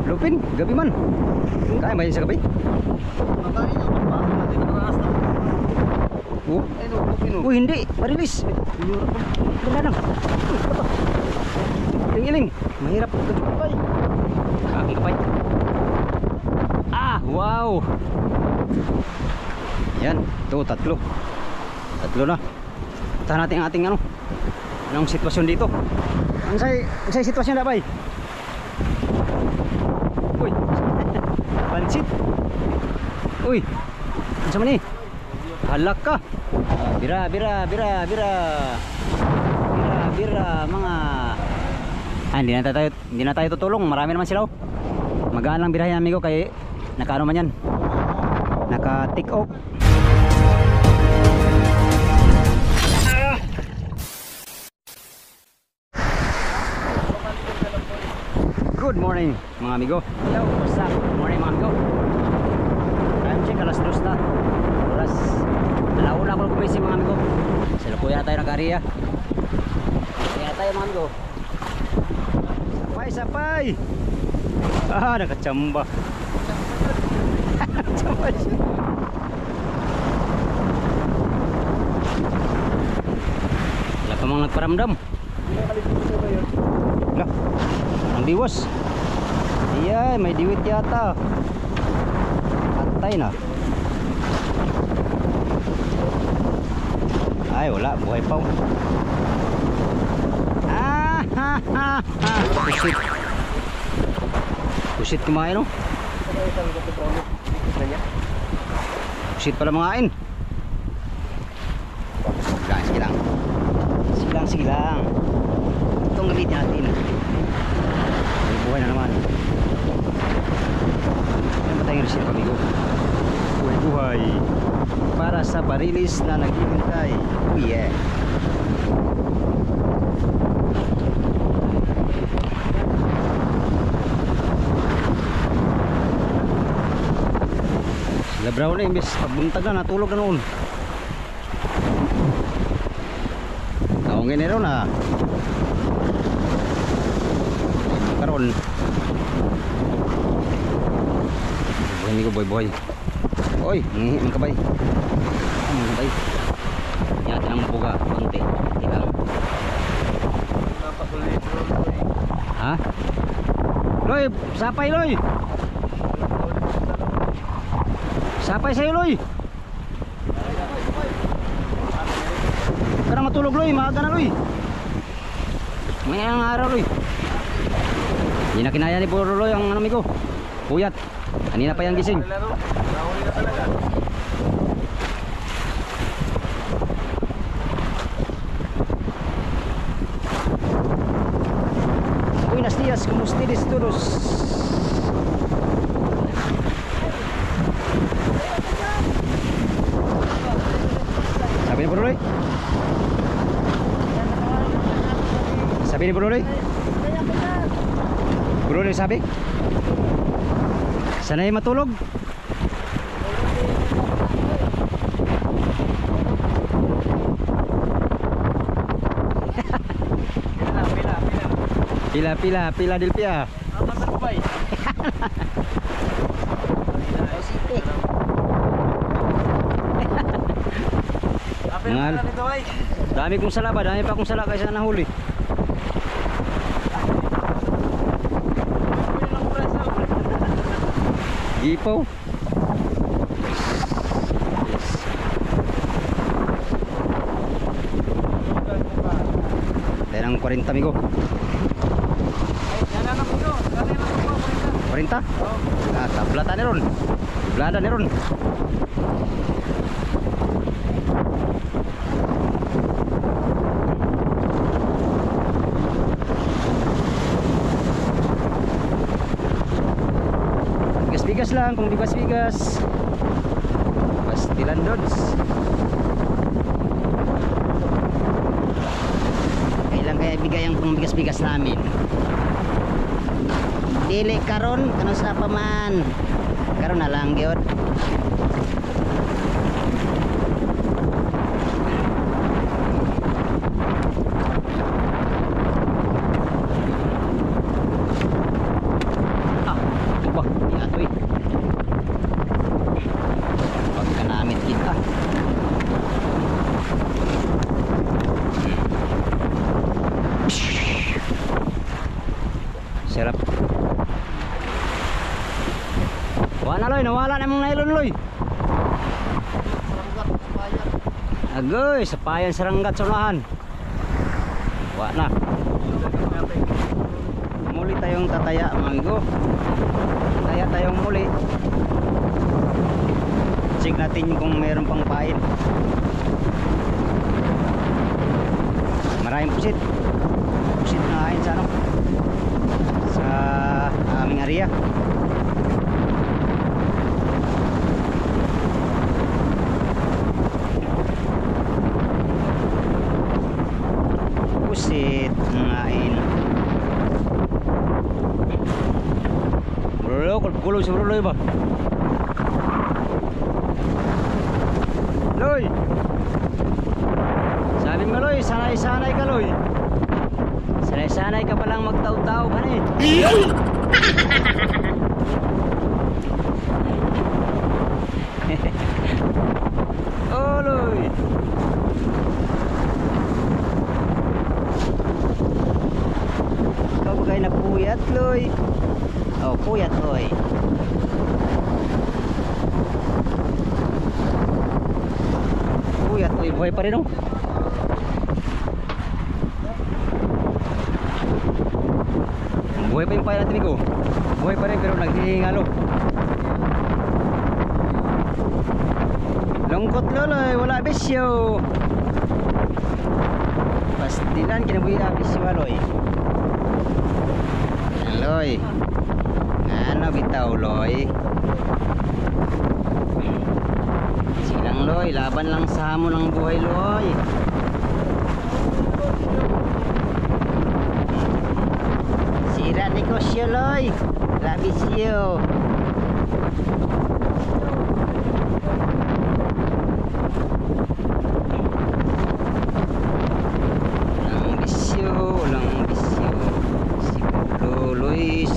Lupin, gabi man. Kaya ba yun sa gabi? Makain niya, pagpapakot natin ang rasta. Oh. Ay, no, Lupin, no. Oh, hindi. Marilis. Ganda lang. Iling-iling. Mahirap. Ay, Ang kapay. Ah, wow. Yan. Ito, tatlo. Tatlo na. Tahan natin ang ating ano. Anong sitwasyon dito? Ang say sitwasyon na bay? Uy. Pansit. Uy. Ano sa mani? Halak ka. Bira, bira, bira, bira. Bira, bira, mga. Ah, hindi na tayo tutulong. Marami naman sila. Oh. Magaan lang birahin namin ko kay nakaano man yan. Naka take off. Good morning mga amigo. Hello, what's up? Good morning mga amigo. Time check alas 2 na. Oras alauna ako gumising mga amigo. Sila kuya tayo nag-area. Kaya tayo mga amigo. Sapay, sapay. Ah, nakachamba. Chamba siya. Wala pa mga nagparamdam. Lah, ang biwas. Iya, may diwit yata. Patay na. Ay, wala, buhay pa. Ah, ha, ha, ha. Pusit. Pusit kumain, no? Pusit pala mga ain. Sige lang. Sige lang, sige lang. Itong gamitin natin. May buhay na naman. Ano ba tayong receipt amigo? Buhay-buhay para sa barilis na naghihintay. Oh yeah. Sila brown na imbes pagbuntag na natulog na noon. Kaungin na ron na karon. Buhay ni ko boy. Oy, ngihi man kabay. Ang kabay. Yatin ang buga konti. Ilang. Ha? Loy, sapay Loy. Sapay sa'yo Loy. Karang matulog Loy, maaga na Loy. May ang araw Loy. Hindi na kinaya ni Puro Loy ang ano ko. Puyat. Kanina pa yung gising. Buenos días, ¿cómo ustedes todos? Sabi ni Puro Loy? Sabi ni Puro Loy? Puro Loy sabi? Sanay matulog? Pila Delpia. Dami kong sala ba? Dami pa akong sala kaysa nahuli. Gipaw. Tayo ng 40 amigo. 40? Ah, tablata ni ron. Tablada ni ron. Bigas lang, kung bigas-bigas pastilan dods. Kailan kaya bigay ang pang bigas-bigas namin? Dili karon, kano sa paman karon na lang gyud. Hirap. Wala na Loy, nawala na mong nylon Loy. Saranggat, sapayan. Agoy, sapayan saranggat sa unahan. Wala na. Muli tayong tataya mga amigo. Tataya tayong muli. Check natin kung mayroon pang pain. Maraming pusit. Pusit na kain sa ano, sa aming area. Pusit ngain. Bro, kulong si Bro Loy ba? Loy! Sabi mo Loy, sanay-sanay ka Loy. Sanay-sanay ka palang magtaw-taw ka na eh. Oh Loy! Ikaw ba kayo napuyat Loy? Oh, puyat Loy. Puyat Loy, buhay pa rin oh. Buhay pa yung paya natin ko. Buhay pa rin pero naghihingalo. Lungkot Loloy, wala bisyo. Pastilan kinabuhi bisyo Loy. Loy. Ano bitaw Loy? Silang Loy, laban lang sa hamon ng buhay Loy. Sira negosyo Loy. Labisyo.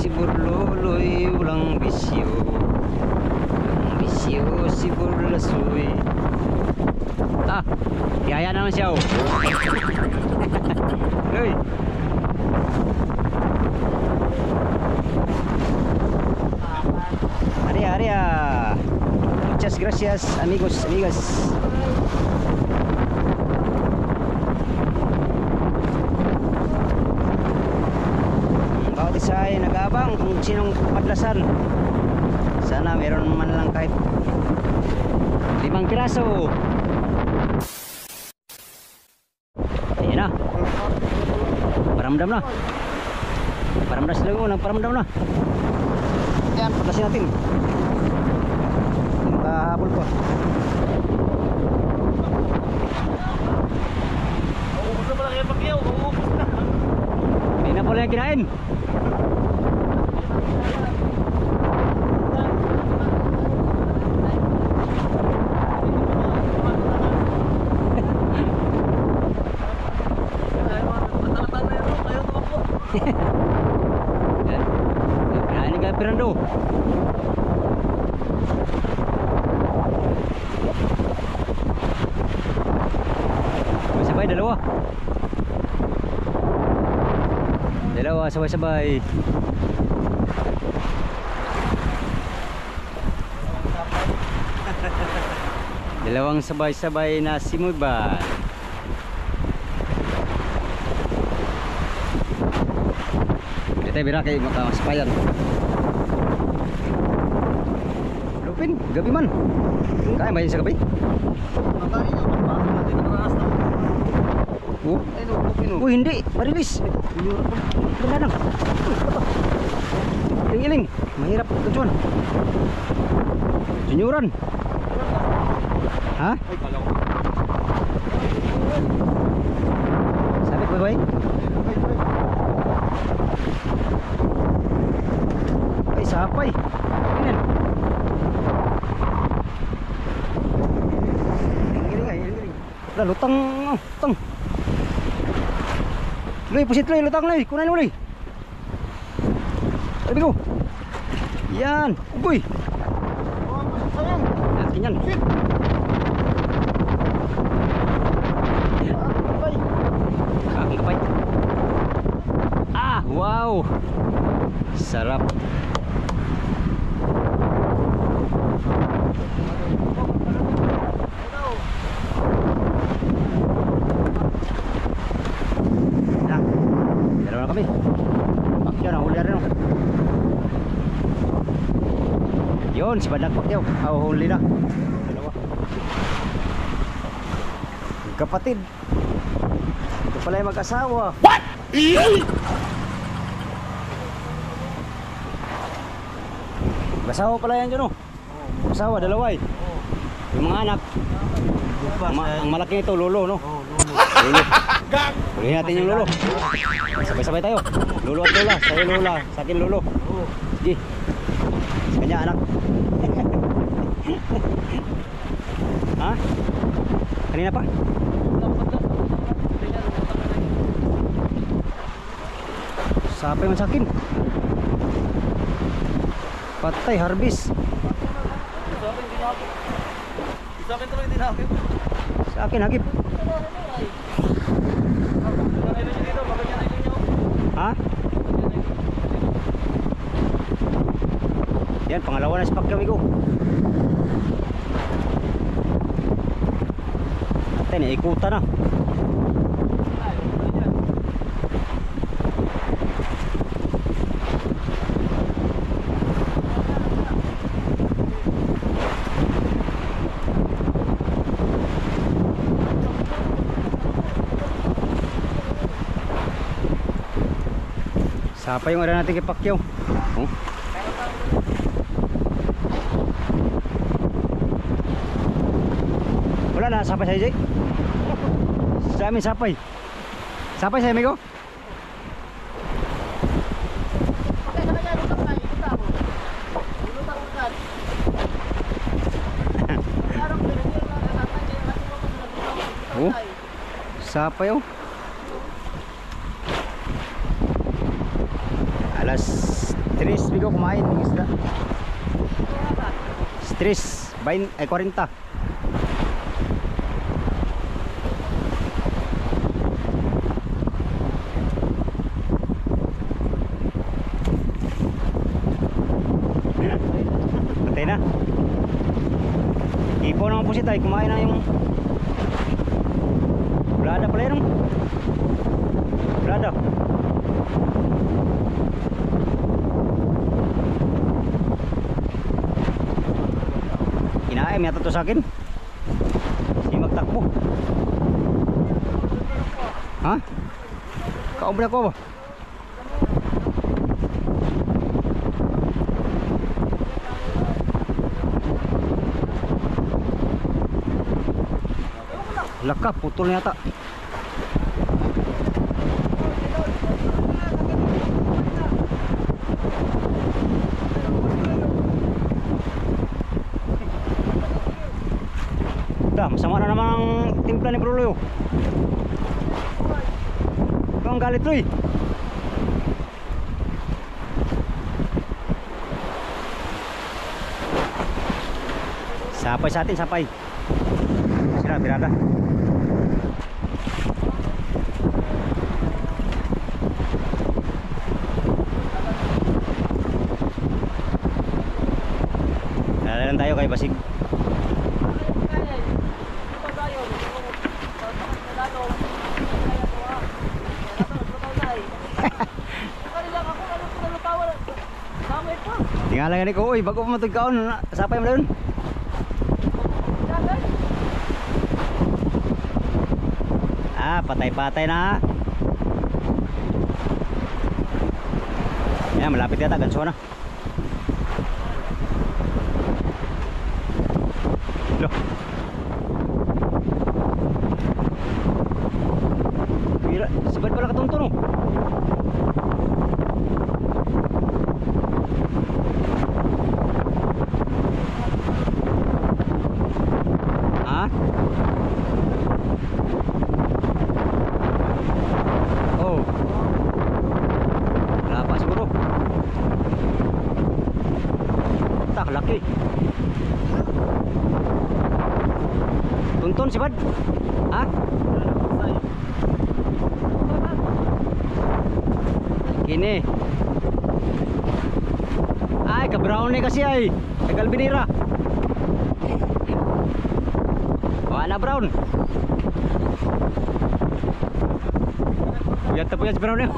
Siburloloy, walang bisyo. Walang bisyo, siburlasoy. Ah, yaya naman siya oh. Loy. Aria. Muchas gracias amigos, amigas. Ay nag-aabang kung sinong padlasan. Sana meron man lang kahit 5 piraso. Ayan na. Paramdam na. Paramdam sila ko. Nagparamdam na. Ayan, padlasin natin. Nakahabol ko. Uubos na pala kayo pagyaw. Uubos na. Hindi na pala yung kinain. Kinain ka Fernando. Sabay dalawa. Dalawa sabay-sabay. Dalawang sabay-sabay na simuban. Dito tayo bira kay makasapayan. Lupin, gabi man. Kaya ba yun sa gabi? Nakain nyo, pagpasok natin ang raas na. Oh. Ay, no. Oh, hindi, marilis. Ganda lang. Iling-iling. Mahirap tujuan. Junyoran. Ha? Ay, kala ko. Sabi ko, boy. Ay, sapay. Tingnan. Iling-iling. Wala, lutang. Lutang. Loy, pusit Loy, lutang Loy. Kunan mo Loy. Sabi ko. Yan. Uy. Sayang. Akin yan. Akong kapay. Ah, wow. Sarap. Yan. Dalawa na kami. Pakyaw na huli rin. Yun, si Badag Pakyaw. Huli na. Dalawa. Kapatid. Ito pala yung mag-asawa. What? Mag-asawa pala yan dyan, oh. Mag-asawa, dalawa eh. Yung mga anak. Ang malaki nito, lolo, no? Lolo. Hulihin natin yung lolo. Sabay-sabay tayo. Lolo at lola. Sa'yo lola. Sa akin lolo. Sige. Sa kanya anak. Ha? Kanina pa? Sapay man sa akin. Patay, harvest. Sa akin tuloy din ako. Sa akin, hagip. Ha? Yan, pangalawa na si Pakyaw, amigo. Atay, naikutan na. Sapa yung ara natin kay Pakyaw. Oh. Wala na, sapay sa'yo, Jay. Sa amin, sapay. Sapay sa'yo, amigo. Oh, sapay, oh. Alas 3 bigo kumain ng isda. 3, 40. Patay na. Ipo naman po si Tay, kumain na yung bulada pala yun. Bulada. Kinaim yata to sa akin. Hindi magtakbo. Ha? Kaobra ko ba? Laka, putol na yata. Masama na naman ang timpla ni Bro Loyo. Ikaw ang galit, Roy. Sapay sa atin, sapay. Sila, tirada. Lalalan tayo kay Basig. Tingala nga ni ko, uy, bago pa matugkaon, sapay mo doon. Ah, patay-patay na. Yan, malapit yata, ganso na. Loh. Mira, sebab pala katunton oh. Ah? Oh. Lapa siguro. Tak laki. Tuntun si Bad. Ha? Kini. brown ni kasi ay. Tagal binira. Wala brown. Yata po yan si brown niya.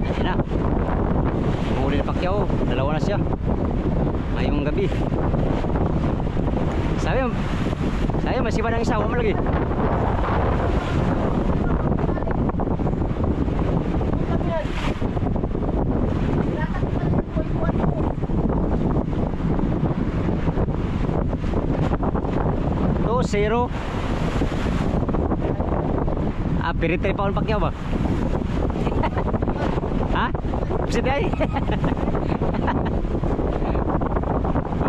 Ayan na. Mahuli na Pacquiao. Dalawa na siya. Ngayong gabi. Sabi masiba ng isa. Huwag mo lagi. Zero. Piritay pa ang Pacquiao ba? Ha? Bisa ay.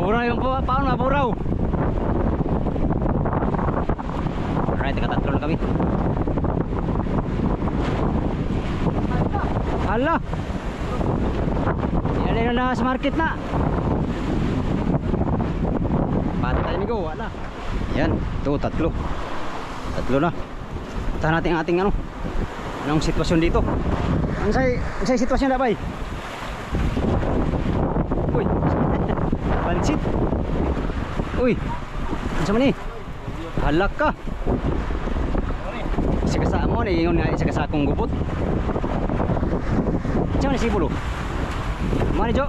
Muraw yung paon, maburaw. Alright, nakatatlo na kami. Hala. Yan na sa market na. Patay ni go, wala. Yan, ito tatlo na. Tahan natin ang ating anong sitwasyon dito. Ansay sitwasyon na bay? Uy. Pansit. Uy. Ano man ni? Halak ka. Isa kasa mo ni ingon nga isa kasa akong gupot. Diyan ni sibulo. Mani jo.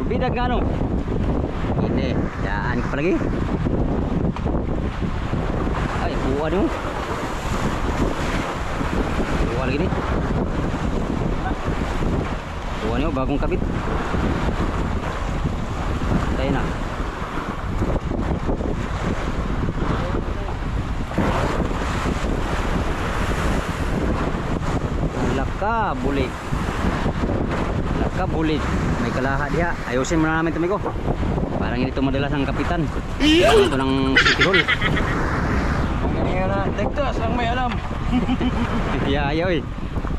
Bidag nga no. Hindi, daan ka pa lagi. Ay, buwa nyo. Buwa lagi ni. Buwa nyo, bagong kabit. Tayo na. Laka, bulik. Laka, bulik. May kalaha diha. Ayusin muna namin tumigo. Parang hindi ito madalas ang kapitan. Ito ng City Hall. Ligtas ang may alam. Ayaw eh.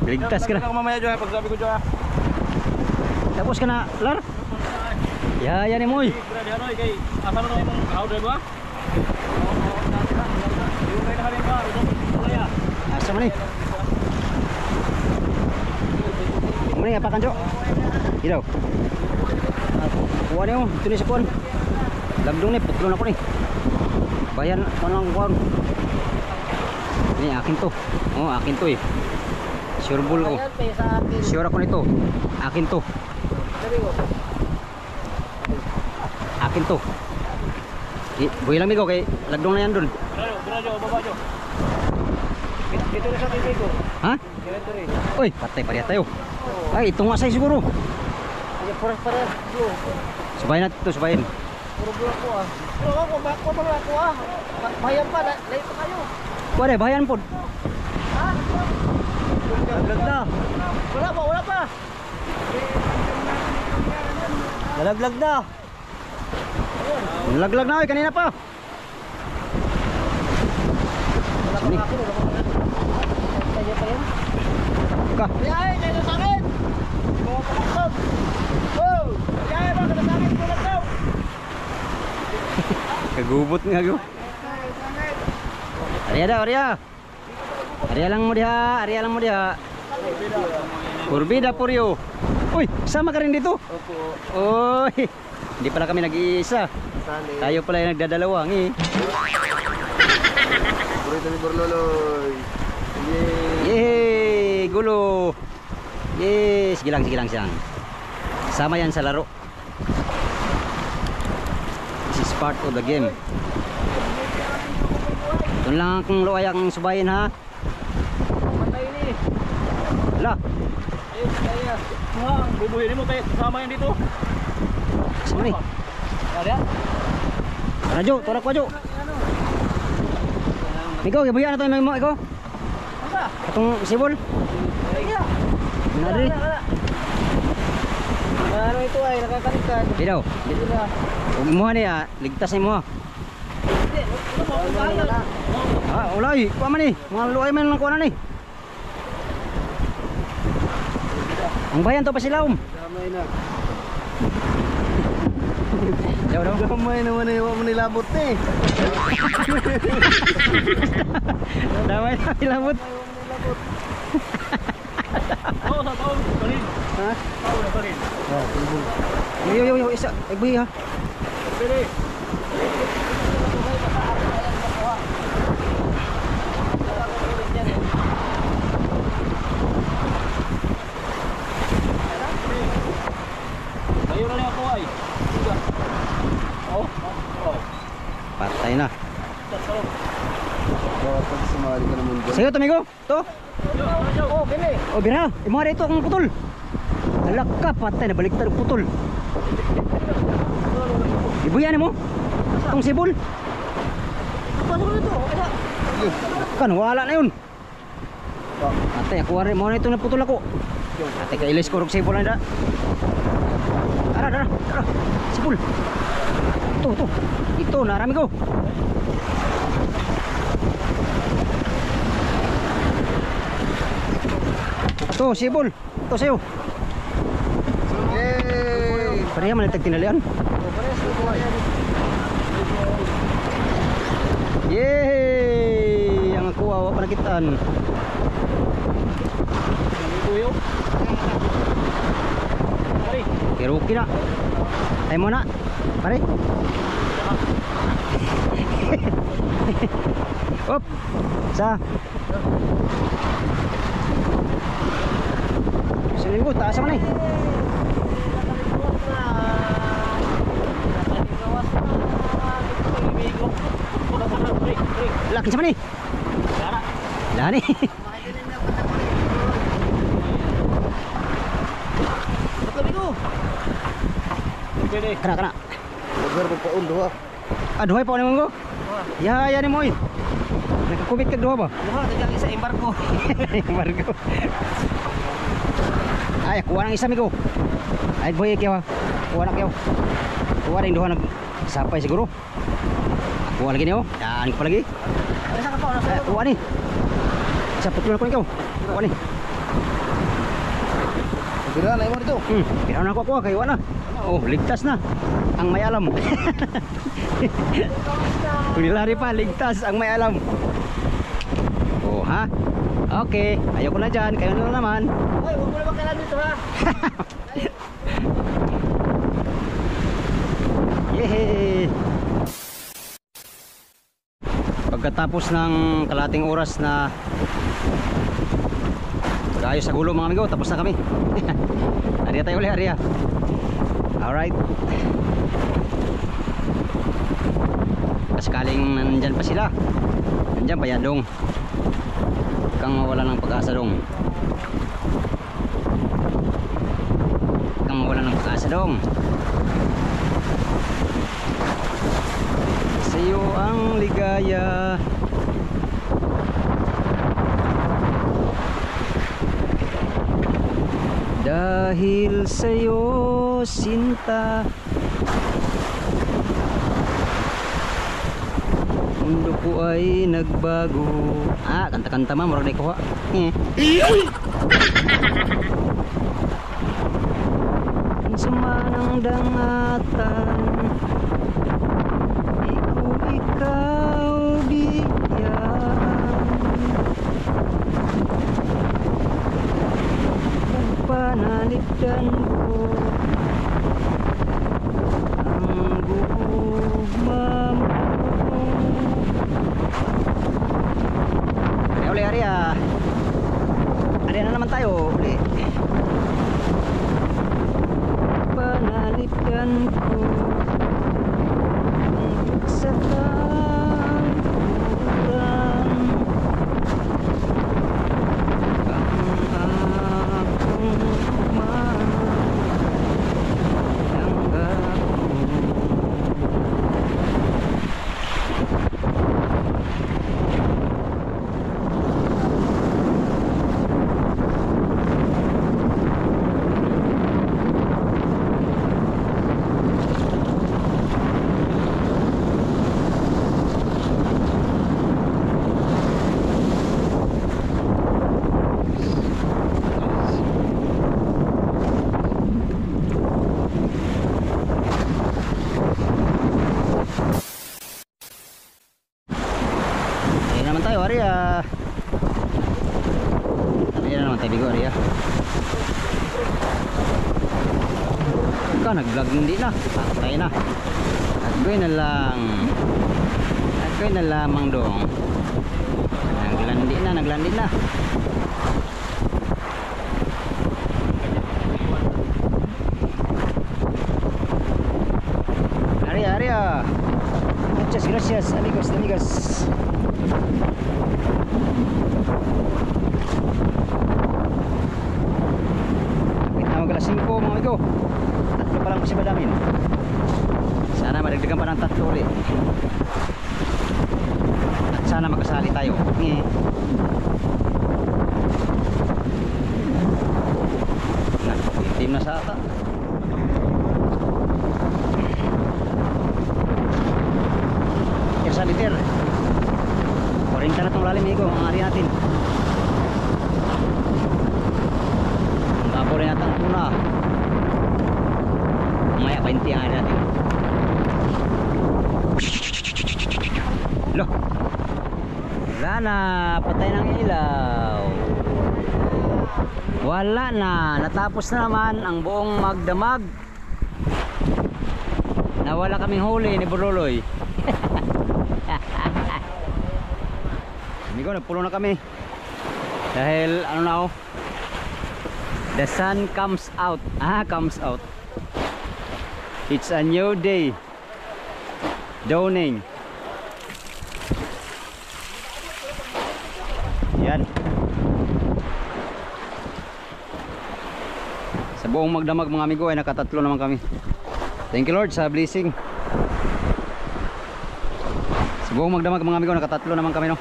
Ligtas ka na. Mamaya dyan, pagsabi ko dyan. Tapos ka na, Lar? Yaya ni Moy. Grabe ano, kay asal na yung powder ba? Yung kayo nakarin ba? Asa man eh. Muna nga pakan Jo. Ilaw. Kuha niyo, ito ni si Kuan. Labdong ni, putlo na ko ni. Bayan, panang Kuan. Ini akin to. Oh, akin to eh. Sure bull ko. Sure ako nito. Akin to. Akin to. Buhay lang migo kay labdong na yan dun. Bro, baba Jo. Dito na sa TV ko. Ha? Uy, patay pa rin tayo. Ay, ito nga say siguro. Para bro. Subayin natin ito, subayin. Puro bro ako ah. Bro, ako bako pa ako ah. Bayan pa, layo pa kayo. Wala, bayan po. Ha? Nalaglag na. Wala pa. Nalaglag na. Nalaglag na, kanina pa. Sini. Ka. Ay, kayo sa akin. Kumakalakson. Oh, ay, baka sa akin tulad daw. Kagubot nga go. Arya dah, Arya. Arya lang mo diha. Kurbida Puryo. Uy, sama ka rin dito? Opo. Uy, hindi pala kami nag-iisa. Tayo pala yung nagdadalawang eh. Burito ni Borloloy. Yay! Gulo! Yay! Sige lang. Sama yan sa laro. This is part of the game. Doon lang kung luay ang subayin ha. Patay ni. Hala! Ayun, kaya. Bubuhin mo tayo. Kasama yan dito. Sama ni. Ada? Tara Jo, tara ko Jo. Ikaw, gibuyan na to mo ikaw. Asa? Katong sibol. Iya. Nari. Ano ito ay nakakalikan. Di daw. Dito na. Huwag mo ni ligtas ni mo ha. Hindi, ito mo ang bahala. Ah, ulay, kuha man ni. Mga luay man lang kuha na ni. Ang bayan to pa sila Damay na. Daw daw. Gamay naman na iwa mo nilabot eh. Damay na ilabot. Oo, sa taon. Parin. Ha? Taon na parin. Yo isa. Agbi ha. Pili. Kayo na niya po ay. Oh. Patay na. Pag sumali ka naman dyan. Sayo tumigo. To. Oh, pili. O bira, imo dito akong putol. Alak ka, patay na baliktad ang putol. Ibuyan mo. Tong sibol. Pasok na ito. Kan wala na yun. Patay ako wari mo na ito na putol ako. Ate ka ilis ko rog sibol na da. Tara. Sibol. Ito. Ito narami ko. Ito sibol. Ito sayo. Yay! Pareha man nagtag tinalian. Yay! Ang kuha wa pa nakitaan. Tuyo. Pare. Pero okay na. Tayo muna. Pare. Op. Sa. Sinin ko, taas naman eh. Lakin sa man eh. Lahan eh. Pili. Kana. Lugar mo pa undo ha. Aduhay pa naman ko. Ya ni mo eh. Nakakubit ka duha ba? Duha, tagang isa embargo. Margo. Ay, kuha ng isa migo. Ay, boy, kaya kuha na kayo. Kuha rin duha nagsapay siguro. Kuha lagi niyo. Yan ko pa lagi. Ano sa ka pa? Ay, kuha ni. Sa putlo na ko ikaw. Kuha ni. Pira na mo dito. Pinaw na ko kay wala. Oh, ligtas na. Ang may alam. Kung nilari pa, ligtas ang may alam. Oh, ha? Okay, ayoko na dyan. Kayo na naman. Hoy, huwag mo na magkailan dito ha. Yehey! Pagkatapos ng kalating oras na pag-ayos sa gulo mga amigo, tapos na kami. Ariya tayo ulit, Ariya. Alright. Sakaling nandyan pa sila, nandyan pa yan dong. Kang mawala ng pag-asa dong. Kang mawala ng pag-asa dong. Sa'yo ang ligaya. Dahil sa'yo sinta, mundo ko ay nagbago. Kanta-kanta ma, murag na ikuha. Ang sama ng dangatan, di ko ikaw bigyan. Kung panaligdan ko ang gugma mo. Uli, Ari na naman tayo uli. Panalitan ko sa tangkuran ang akong mahal ang nag-vlog hindi na. Patay na. Agoy na lang. Agoy na lamang dong. Naglandi na. Aria. Muchas gracias, amigos. Alas 5 mga amigo. Tatlo pa lang kasi madamin. Sana madagdagan pa ng tatlo ulit. At sana magkasali tayo. Itim na sa ata. Sa liter 40 na itong lalim amigo. Ang ari natin. Rin natin tuna. Mamaya 20 ang natin. Loh. Wala na, patay ng ilaw. Wala na, natapos na naman ang buong magdamag. Nawala kaming huli ni Buroloy. Amigo, nagpulo na kami. Dahil ano na oh, the sun comes out. Comes out. It's a new day dawning. Yan. Sa buong magdamag mga amigo ay nakatatlo naman kami. Thank you Lord sa blessing. Sa buong magdamag mga amigo nakatatlo naman kami no.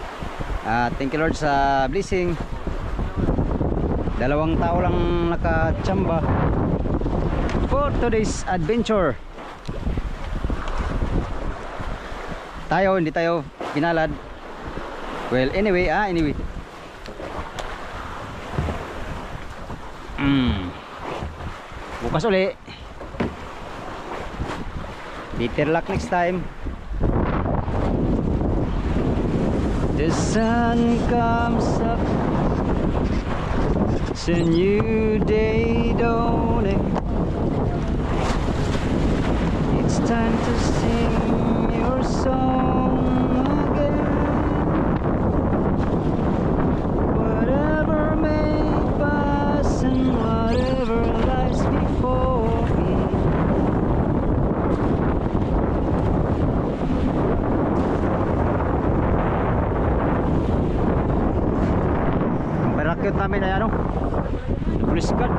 Thank you Lord sa blessing. Dalawang tao lang nakachamba for today's adventure. Hindi tayo pinalad. Well, anyway. Bukas uli. Better luck next time. The sun comes up. It's a new day dawning. It's time to sing your song again. Whatever may pass and whatever lies before me. Ang parakit namin ay ano? Police guard.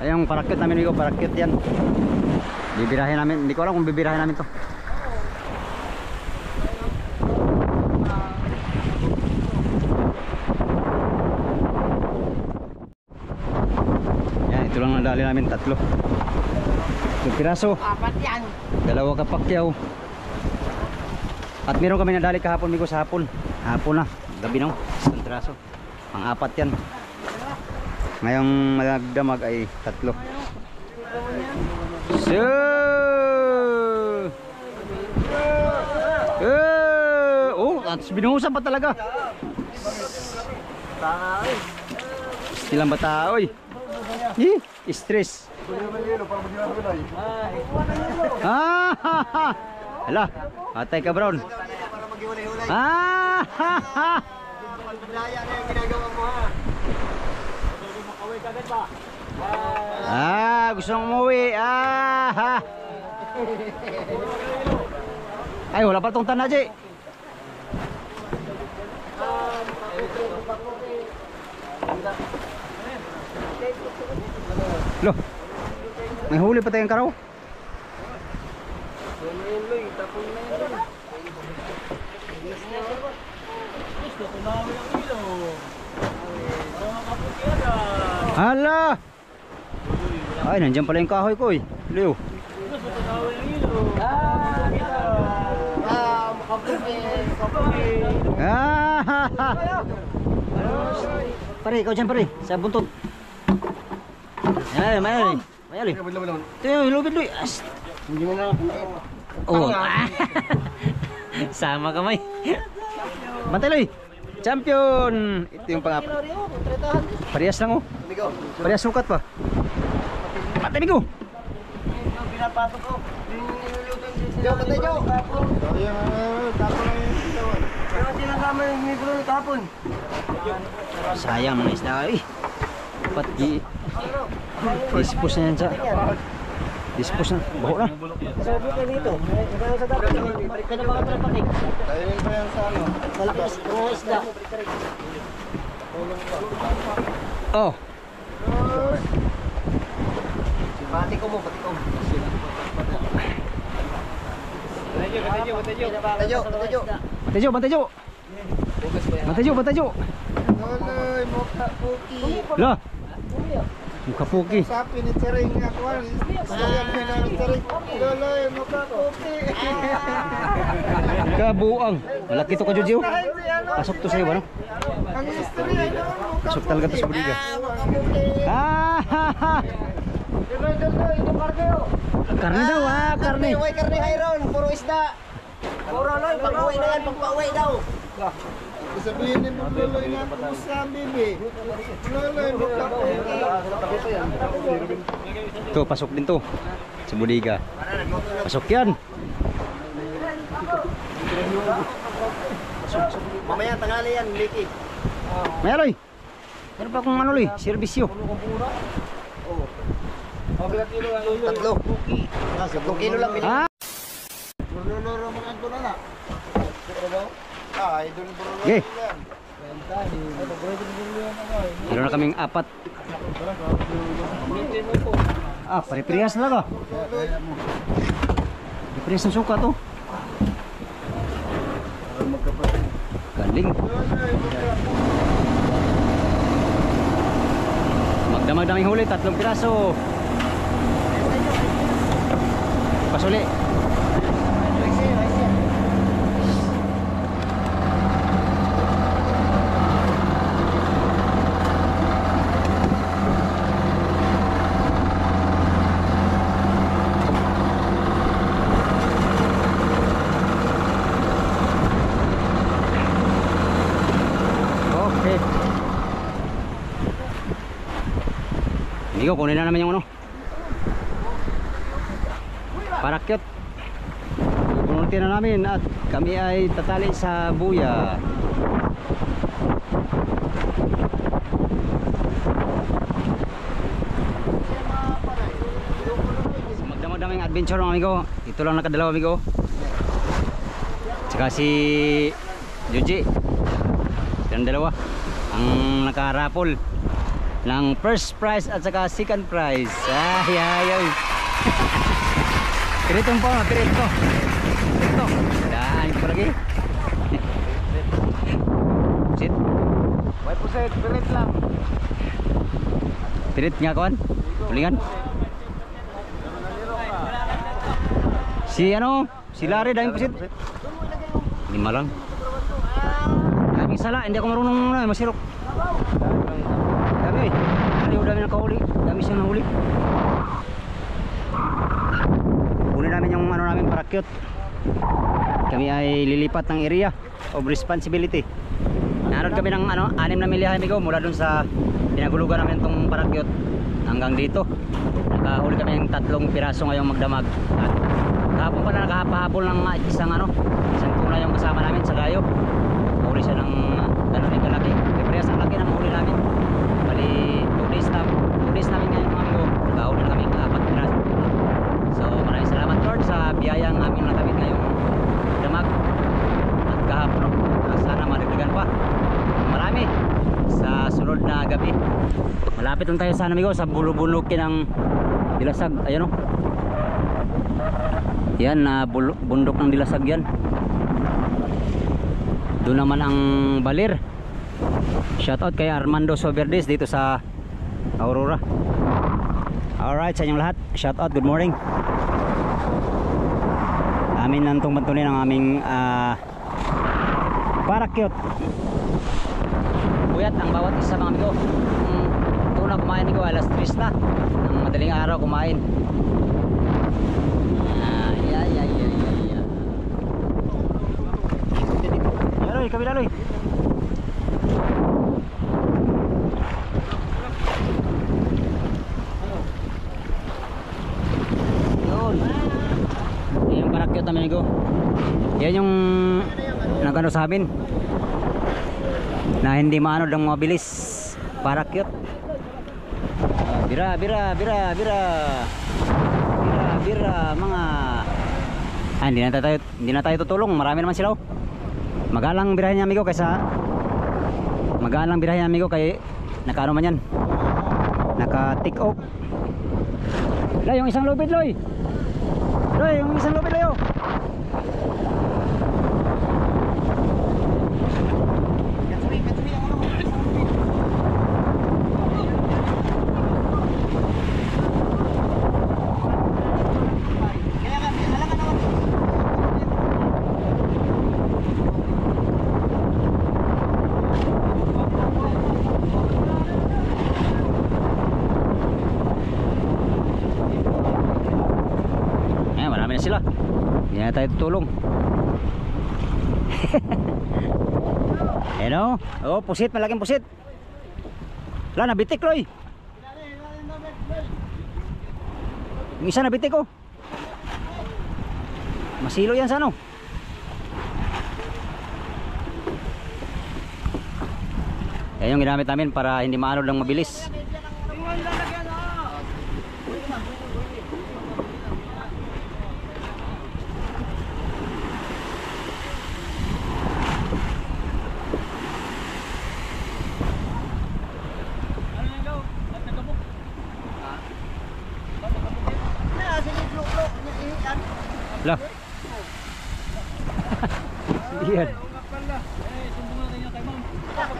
Ay yung parakit namin amigo, parakit yan. Bibirahin namin, hindi ko alam kung bibirahin namin to. Yan, ito lang nadali namin, 3. 2 piraso. 4 yan. 2 kapakyaw. At meron kami nadali kahapon amigo sa hapon. Hapon na. Gabi na, 1 piraso. Pang-4 yan. Ngayong magdamag ay 3. So at binuhusan pa talaga. Silang bata oy. Stress. Hala, atay ka Brown. Gusto nang umuwi. Ay, wala pa itong tanda, Jay. Loh, may huli pa tayong karaw. Hala! Ay, nandiyan pala yung kahoy ko eh. Leo. Pare, ikaw dyan pare. Sa buntot. Ay, mayali. Ito yung lubid Luy. Hindi mo na. Oh. Sama kamay. Bantay Luy. Champion. Ito yung pang-apat. Parehas lang oh. Bigo. Parehas sukat pa. Patay Bigo. Pinapatok ko. Jo, patay Jo. Tapon lang yung bitawan. Pero sinasama yung micro ng tapon. Sayang mga isda ay. Dapat dispose na yan sa. Dispose na. Baho na. Sabi ka dito. Ikaw sa dapat. Kanya mga palapatik. Kainin pa yan sa ano. Malakas. Mga isda. Oh. Pati ko mo, pati ko. Batayo. Bantajo, bantajo. Bantajo, bantajo. Loloy, mukha puki. Lah. Muka puki. Sapi ni Cering ako. Sayang mo na ni Cering. Loloy, mukha puki. Kabuang. Malaki to ka Jojo. Pasok to sa'yo ano? Ang history ay Pasok talaga to sa budiga. mukha puki. Ah! Loloy, ito karneo. Karne daw ah, karne. Uy, karne hayron, puro isda. Puro loy, pag-uwi na yan, pag-uwi daw. Sabihin ni Loloy na pusa, bibi. Loloy, mukha puki. Ito, pasok din to. Sa budiga. Pasok yan. Mamaya tangali yan, liki. Mayroy. Meron pa akong ano loy, serbisyo. Tatlo. 3 kilo lang binili. Ah! Lolo mga ito na na. Ah, idol bro. Okay. Meron na kaming 4. Ah, pare-parehas na lang ah. Pare-parehas ng suka to. Galing. Magdamag-daming huli, 3 piraso. Pasuli. Okay. Hindi ko, kunin na naman yung ano. Parakyat. Punutin na namin at kami ay tatali sa buya. Magdamag-daming adventure mga amigo. Ito lang nakadalawa amigo. Tsaka si Juji. Silang dalawa ang nakarapol ng first prize at saka second prize. Ay ay ay. Piritong po, pirito. Pirito. Daan ko lagi. Sit. Why po sa spirit lang. Pirit nga kawan. Tulingan. Si ano, si Larry dahil pusit. 5 lang. Daming sala, hindi ako marunong na masirok. Dami. Dami nakahuli. Dami siyang nahuli. Kunin namin yung ano namin parakyot. Kami ay lilipat ng area of responsibility. Naroon kami ng ano 6 na milya amigo mula dun sa pinagulugan namin tong parakyot hanggang dito. Nakahuli kami ng 3 piraso ngayong magdamag. At kahapon pa na nakahabol ng isang tuna yung kasama namin sa gayo. Huli siya ng gano'n yung kalaki. Parehas ang laki ng huli namin. Bali 2 days namin ngayon mga amigo. Nakahuli na kami ng 4 piraso. So maraming salamat Lord sa biyayang aming nakamit ngayong damag at kahapon. Sana madagdagan pa marami sa sunod na gabi. Malapit lang tayo sana amigo sa bulubunukin ng Dilasag. Ayan o. Yan na bundok ng Dilasag yan. Doon naman ang Balir. Shoutout kay Armando Soberdes dito sa Aurora. Alright sa inyong lahat, shout out, good morning. Amin nantong bantunin ang aming parakyot. Buyat ang bawat isa mga amigo. Tuna kumain amigo alas 3 na ng madaling araw kumain. Yaroy, kabila loy. namin ko. Yan yung nagano sa amin na hindi maano lang mabilis para cute. Bira mga hindi na tayo tutulong, marami naman sila. Magalang birahin niya amigo kaysa magalang birahin niya amigo kay nakaano man yan, naka tick off. Loy, yung isang lubid Loy, yung isang lubid Loy, oh. Sila hindi na tayo tutulong. Ayan o, pusit, malaking pusit. Wala, nabitik Loy. Yung isa nabitik oh. Masilo yan sa ano. Ayan yung ginamit namin para hindi maano lang mabilis. Lah. Iyan.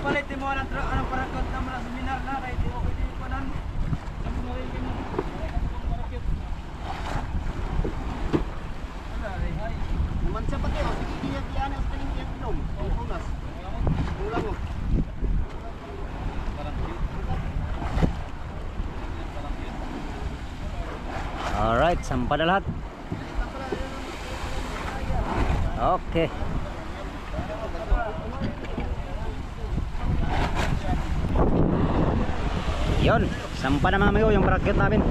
Palit mo ang parakot na mga seminar na kay di okay din kunan. Naman sa pati o sige diyan diyan ang taning itlog. Unas. Ulang mo. Alright, sampa na lahat. Okay. Yon, sampa na mga amigo yung parakit namin.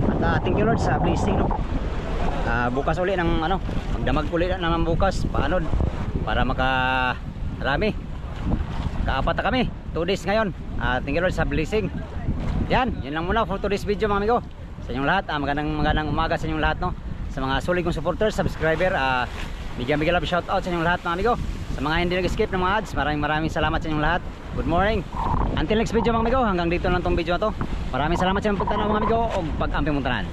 At thank you Lord sa blessing, no. Bukas uli ng ano, magdamag uli naman bukas, paanod para makarami. Kaapat na kami, 2 days ngayon. Thank you Lord sa blessing. Yan lang muna for today's video mga amigo. Sa inyong lahat, magandang umaga sa inyong lahat, no. Sa mga solid kong supporters, subscriber, bigyan love shout out sa inyong lahat mga amigo. Sa mga hindi nag-skip ng mga ads, maraming salamat sa inyong lahat. Good morning. Until next video mga amigo, hanggang dito lang tong video na to. Maraming salamat sa inyong pagtanaw mga amigo o pag-amping mong tanan.